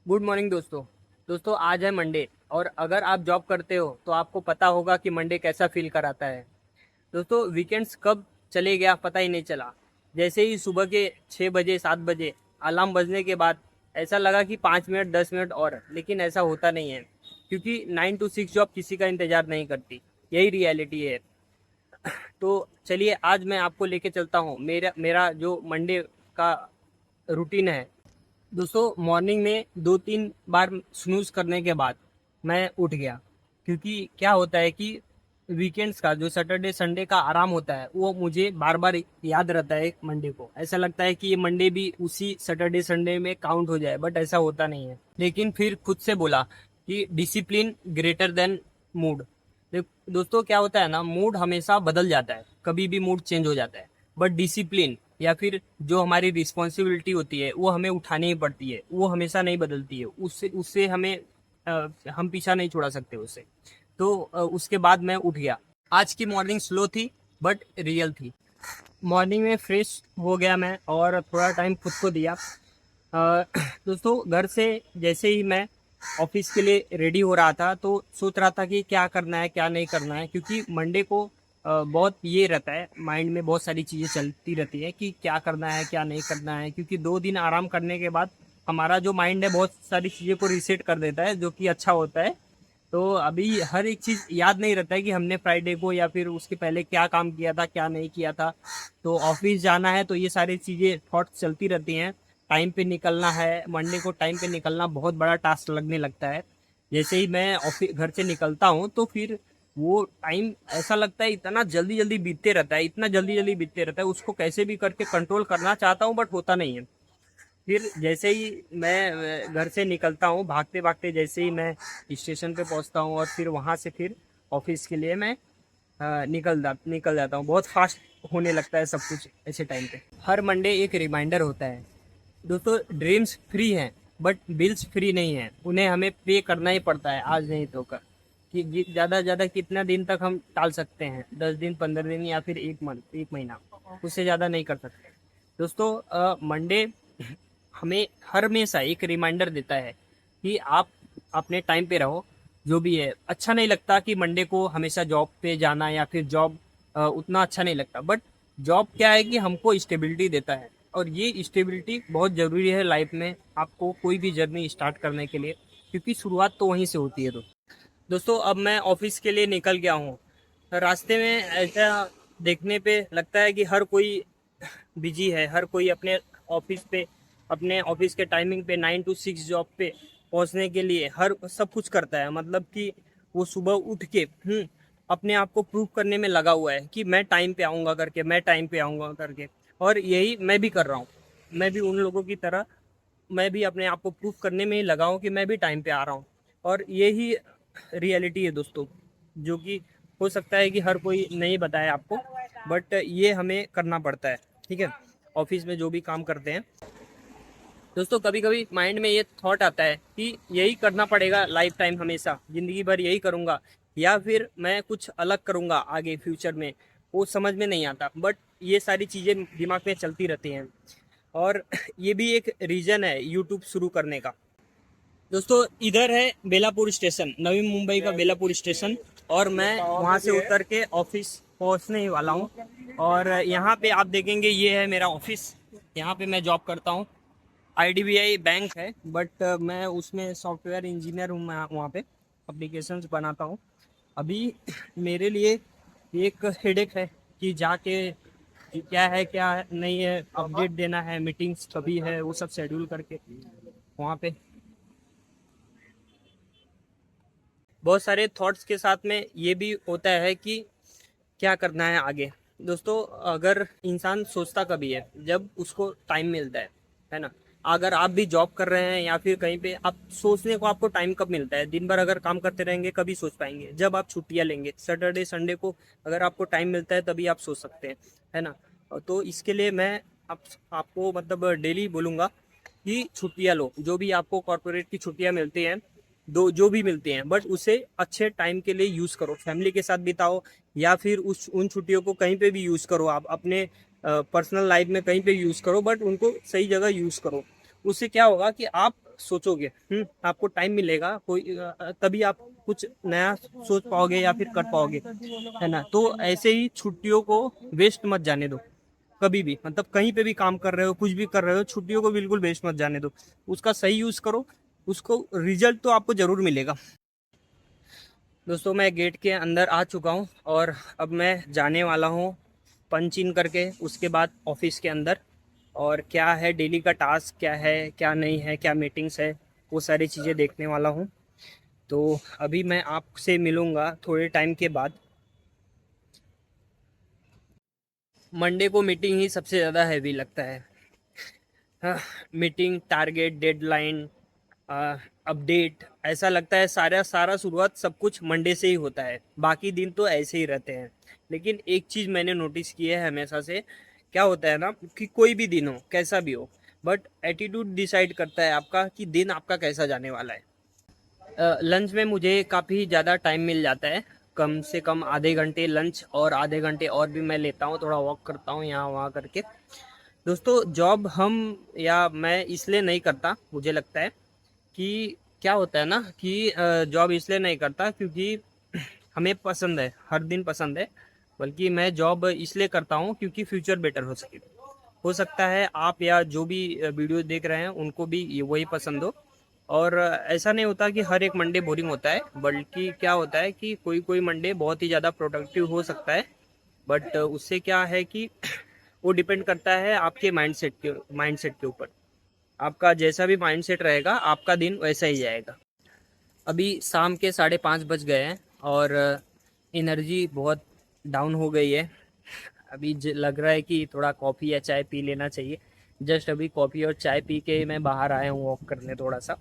Good morning दोस्तों। आज है मंडे और अगर आप जॉब करते हो तो आपको पता होगा कि मंडे कैसा फील कराता है। दोस्तों, वीकेंड्स कब चले गया पता ही नहीं चला। जैसे ही सुबह के 6 बजे 7 बजे अलार्म बजने के बाद ऐसा लगा कि 5 मिनट 10 मिनट और, लेकिन ऐसा होता नहीं है क्योंकि 9 to 6 जॉब किसी का इंतजार नहीं करती। यही रियलिटी है। तो चलिए आज मैं आपको लेके चलता हूँ मेरा मेरा जो मंडे का रूटीन है। दोस्तों, मॉर्निंग में 2-3 बार स्नूज करने के बाद मैं उठ गया, क्योंकि क्या होता है कि वीकेंड्स का जो सैटरडे संडे का आराम होता है वो मुझे बार बार याद रहता है। मंडे को ऐसा लगता है कि ये मंडे भी उसी सैटरडे संडे में काउंट हो जाए, बट ऐसा होता नहीं है। लेकिन फिर खुद से बोला कि डिसिप्लिन ग्रेटर देन मूड। दोस्तों, क्या होता है ना, मूड हमेशा बदल जाता है, कभी भी मूड चेंज हो जाता है, बट डिसिप्लिन या फिर जो हमारी रिस्पॉन्सिबिलिटी होती है वो हमें उठानी ही पड़ती है, वो हमेशा नहीं बदलती है। उससे उससे हमें हम पीछा नहीं छुड़ा सकते उससे। तो उसके बाद मैं उठ गया। आज की मॉर्निंग स्लो थी बट रियल थी। मॉर्निंग में फ्रेश हो गया मैं और थोड़ा टाइम खुद को दिया। दोस्तों, घर से जैसे ही मैं ऑफिस के लिए रेडी हो रहा था तो सोच रहा था कि क्या करना है क्या नहीं करना है, क्योंकि मंडे को बहुत ये रहता है, माइंड में बहुत सारी चीज़ें चलती रहती है कि क्या करना है क्या नहीं करना है, क्योंकि 2 दिन आराम करने के बाद हमारा जो माइंड है बहुत सारी चीज़ें को रीसेट कर देता है, जो कि अच्छा होता है। तो अभी हर एक चीज़ याद नहीं रहता है कि हमने फ्राइडे को या फिर उसके पहले क्या काम किया था क्या नहीं किया था। तो ऑफिस जाना है तो ये सारी चीज़ें थॉट्स चलती रहती हैं। टाइम पे निकलना है, मंडे को टाइम पे निकलना बहुत बड़ा टास्क लगने लगता है। जैसे ही मैं ऑफिस घर से निकलता हूँ तो फिर वो टाइम ऐसा लगता है इतना जल्दी जल्दी बीतते रहता है, इतना जल्दी जल्दी बीतते रहता है, उसको कैसे भी करके कंट्रोल करना चाहता हूँ बट होता नहीं है। फिर जैसे ही मैं घर से निकलता हूँ भागते भागते, जैसे ही मैं स्टेशन पे पहुँचता हूँ और फिर वहाँ से फिर ऑफिस के लिए मैं निकल जाता हूँ। बहुत फास्ट होने लगता है सब कुछ ऐसे टाइम पे। हर मंडे एक रिमाइंडर होता है। दोस्तों, ड्रीम्स फ्री हैं बट बिल्स फ्री नहीं हैं, उन्हें हमें पे करना ही पड़ता है आज नहीं तो कल। कि ज़्यादा से ज़्यादा कितना दिन तक हम टाल सकते हैं, 10 दिन 15 दिन या फिर 1 मंथ 1 महीना, उससे ज़्यादा नहीं कर सकते। दोस्तों, मंडे हमें हर हमेशा एक रिमाइंडर देता है कि आप अपने टाइम पे रहो। जो भी है अच्छा नहीं लगता कि मंडे को हमेशा जॉब पे जाना, या फिर जॉब उतना अच्छा नहीं लगता, बट जॉब क्या है कि हमको स्टेबिलिटी देता है, और ये स्टेबिलिटी बहुत ज़रूरी है लाइफ में आपको कोई भी जर्नी स्टार्ट करने के लिए, क्योंकि शुरुआत तो वहीं से होती है। दोस्तों, अब मैं ऑफिस के लिए निकल गया हूँ। रास्ते में ऐसा देखने पे लगता है कि हर कोई बिजी है, हर कोई अपने ऑफिस के टाइमिंग पे 9 to 6 जॉब पे पहुंचने के लिए हर सब कुछ करता है। मतलब कि वो सुबह उठ के अपने आप को प्रूव करने में लगा हुआ है कि मैं टाइम पे आऊँगा करके, मैं टाइम पे आऊँगा करके। और यही मैं भी कर रहा हूँ। मैं भी उन लोगों की तरह मैं भी अपने आप को प्रूव करने में ही लगा हूँ कि मैं भी टाइम पे आ रहा हूँ। और यही रियलिटी है दोस्तों, जो कि हो सकता है कि हर कोई नहीं बताए आपको, बट ये हमें करना पड़ता है। ठीक है, ऑफिस में जो भी काम करते हैं। दोस्तों, कभी कभी माइंड में ये थॉट आता है कि यही करना पड़ेगा लाइफ टाइम, हमेशा ज़िंदगी भर यही करूँगा या फिर मैं कुछ अलग करूँगा आगे फ्यूचर में, वो समझ में नहीं आता, बट ये सारी चीज़ें दिमाग में चलती रहती हैं। और ये भी एक रीज़न है यूट्यूब शुरू करने का। दोस्तों, इधर है बेलापुर स्टेशन, नवी मुंबई का बेलापुर स्टेशन, और मैं वहाँ से उतर के ऑफिस पहुँचने ही वाला हूँ। और यहाँ पे आप देखेंगे ये है मेरा ऑफिस, यहाँ पे मैं जॉब करता हूँ। आईडीबीआई बैंक है, बट मैं उसमें सॉफ्टवेयर इंजीनियर हूँ। मैं वहाँ पे एप्लीकेशंस बनाता हूँ। अभी मेरे लिए एक हेडेक है कि जाके क्या है क्या नहीं है अपडेट देना है, मीटिंग्स कभी है वो सब शेड्यूल करके वहाँ पे बहुत सारे थॉट्स के साथ में ये भी होता है कि क्या करना है आगे। दोस्तों, अगर इंसान सोचता कभी है जब उसको टाइम मिलता है ना। अगर आप भी जॉब कर रहे हैं या फिर कहीं पे, आप सोचने को आपको टाइम कब मिलता है? दिन भर अगर काम करते रहेंगे कभी सोच पाएंगे? जब आप छुट्टियां लेंगे, सैटरडे संडे को अगर आपको टाइम मिलता है तभी आप सोच सकते हैं, है ना। तो इसके लिए मैं आपको मतलब डेली बोलूँगा कि छुट्टियां लो, जो भी आपको कॉर्पोरेट की छुट्टियां मिलती हैं, दो जो भी मिलती हैं, बट उसे अच्छे टाइम के लिए यूज़ करो, फैमिली के साथ बिताओ, या फिर उस उन छुट्टियों को कहीं पे भी यूज़ करो, आप अपने पर्सनल लाइफ में कहीं पे यूज़ करो, बट उनको सही जगह यूज़ करो। उससे क्या होगा कि आप सोचोगे, आपको टाइम मिलेगा कोई तभी आप कुछ नया सोच पाओगे या फिर कर पाओगे, है ना। तो ऐसे ही छुट्टियों को वेस्ट मत जाने दो कभी भी, मतलब कहीं पे भी काम कर रहे हो, कुछ भी कर रहे हो, छुट्टियों को बिल्कुल वेस्ट मत जाने दो। उसका सही यूज करो, उसको रिजल्ट तो आपको जरूर मिलेगा। दोस्तों मैं गेट के अंदर आ चुका हूँ और अब मैं जाने वाला हूँ पंच इन करके, उसके बाद ऑफिस के अंदर। और क्या है डेली का टास्क, क्या है क्या नहीं है, क्या मीटिंग्स है, वो सारी चीज़ें देखने वाला हूँ। तो अभी मैं आपसे मिलूँगा थोड़े टाइम के बाद। मंडे को मीटिंग ही सबसे ज़्यादा हैवी लगता है। हाँ, मीटिंग, टारगेट, डेडलाइन, अपडेट, ऐसा लगता है सारा सारा शुरुआत सब कुछ मंडे से ही होता है, बाकी दिन तो ऐसे ही रहते हैं। लेकिन एक चीज़ मैंने नोटिस की है हमेशा से, क्या होता है ना कि कोई भी दिन हो कैसा भी हो, बट एटीट्यूड डिसाइड करता है आपका कि दिन आपका कैसा जाने वाला है। लंच में मुझे काफ़ी ज़्यादा टाइम मिल जाता है, कम से कम आधे घंटे लंच और आधे घंटे और भी मैं लेता हूँ, थोड़ा वॉक करता हूँ यहाँ वहाँ करके। दोस्तों जॉब हम या मैं इसलिए नहीं करता, मुझे लगता है कि क्या होता है ना कि जॉब इसलिए नहीं करता क्योंकि हमें पसंद है, हर दिन पसंद है, बल्कि मैं जॉब इसलिए करता हूँ क्योंकि फ्यूचर बेटर हो सके। हो सकता है आप या जो भी वीडियो देख रहे हैं उनको भी ये वही पसंद हो। और ऐसा नहीं होता कि हर एक मंडे बोरिंग होता है, बल्कि क्या होता है कि कोई कोई मंडे बहुत ही ज़्यादा प्रोडक्टिव हो सकता है। बट उससे क्या है कि वो डिपेंड करता है आपके माइंडसेट के ऊपर। आपका जैसा भी माइंडसेट रहेगा आपका दिन वैसा ही जाएगा। अभी शाम के 5:30 बज गए हैं और एनर्जी बहुत डाउन हो गई है। अभी लग रहा है कि थोड़ा कॉफ़ी या चाय पी लेना चाहिए। जस्ट अभी कॉफ़ी और चाय पी के मैं बाहर आया हूँ वॉक करने थोड़ा सा।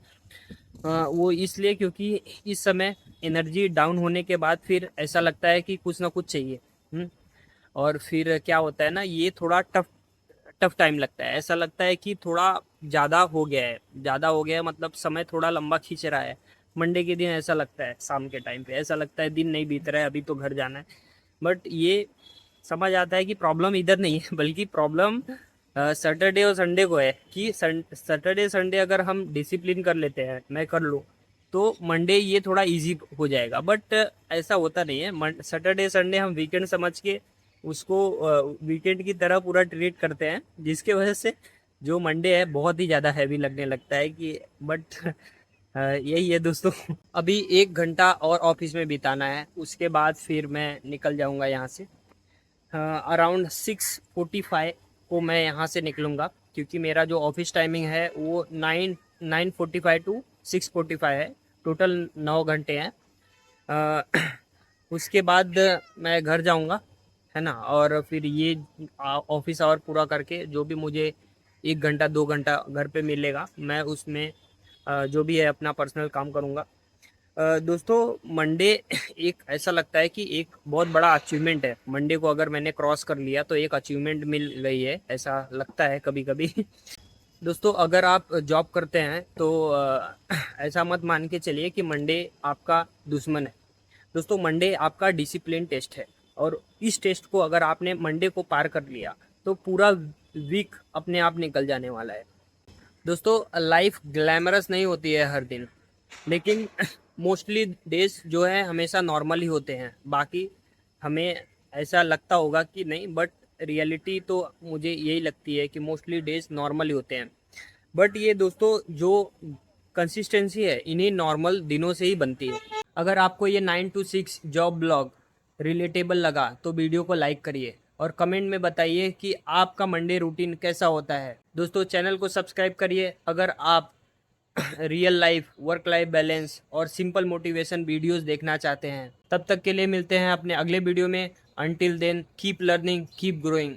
वो इसलिए क्योंकि इस समय एनर्जी डाउन होने के बाद फिर ऐसा लगता है कि कुछ ना कुछ चाहिए। और फिर क्या होता है ना, ये थोड़ा टफ टफ टाइम लगता है, ऐसा लगता है कि थोड़ा ज़्यादा हो गया है, ज़्यादा हो गया है, मतलब समय थोड़ा लंबा खींच रहा है। मंडे के दिन ऐसा लगता है, शाम के टाइम पे ऐसा लगता है दिन नहीं बीत रहा है, अभी तो घर जाना है। बट ये समझ आता है कि प्रॉब्लम इधर नहीं है, बल्कि प्रॉब्लम सैटरडे और संडे को है कि सैटरडे संडे अगर हम डिसिप्लिन कर लेते हैं, मैं कर लूँ, तो मंडे ये थोड़ा इजी हो जाएगा। बट ऐसा होता नहीं है, सैटरडे संडे हम वीकेंड समझ के उसको वीकेंड की तरह पूरा ट्रीट करते हैं, जिसके वजह से जो मंडे है बहुत ही ज़्यादा हैवी लगने लगता है कि बट यही है दोस्तों। अभी 1 घंटा और ऑफिस में बिताना है, उसके बाद फिर मैं निकल जाऊंगा यहाँ से। अराउंड 6:45 को मैं यहाँ से निकलूँगा, क्योंकि मेरा जो ऑफिस टाइमिंग है वो 9:45 टू 6:45 है। टोटल 9 घंटे हैं। अ, उसके बाद मैं घर जाऊँगा, है ना। और फिर ये ऑफिस आवर पूरा करके जो भी मुझे 1 घंटा 2 घंटा घर पे मिलेगा, मैं उसमें जो भी है अपना पर्सनल काम करूँगा। दोस्तों मंडे एक ऐसा लगता है कि एक बहुत बड़ा अचीवमेंट है। मंडे को अगर मैंने क्रॉस कर लिया तो एक अचीवमेंट मिल गई है, ऐसा लगता है कभी कभी। दोस्तों अगर आप जॉब करते हैं तो ऐसा मत मान के चलिए कि मंडे आपका दुश्मन है। दोस्तों मंडे आपका डिसिप्लिन टेस्ट है, और इस टेस्ट को अगर आपने मंडे को पार कर लिया तो पूरा वीक अपने आप निकल जाने वाला है। दोस्तों लाइफ ग्लैमरस नहीं होती है हर दिन, लेकिन मोस्टली डेज जो है हमेशा नॉर्मल ही होते हैं। बाकी हमें ऐसा लगता होगा कि नहीं, बट रियलिटी तो मुझे यही लगती है कि मोस्टली डेज नॉर्मल ही होते हैं। बट ये दोस्तों जो कंसिस्टेंसी है इन्हीं नॉर्मल दिनों से ही बनती है। अगर आपको ये 9 to 6 जॉब ब्लॉग रिलेटेबल लगा तो वीडियो को लाइक करिए और कमेंट में बताइए कि आपका मंडे रूटीन कैसा होता है। दोस्तों चैनल को सब्सक्राइब करिए अगर आप real life, work life balance और सिंपल मोटिवेशन वीडियोस देखना चाहते हैं। तब तक के लिए मिलते हैं अपने अगले वीडियो में। Until then keep learning, keep growing.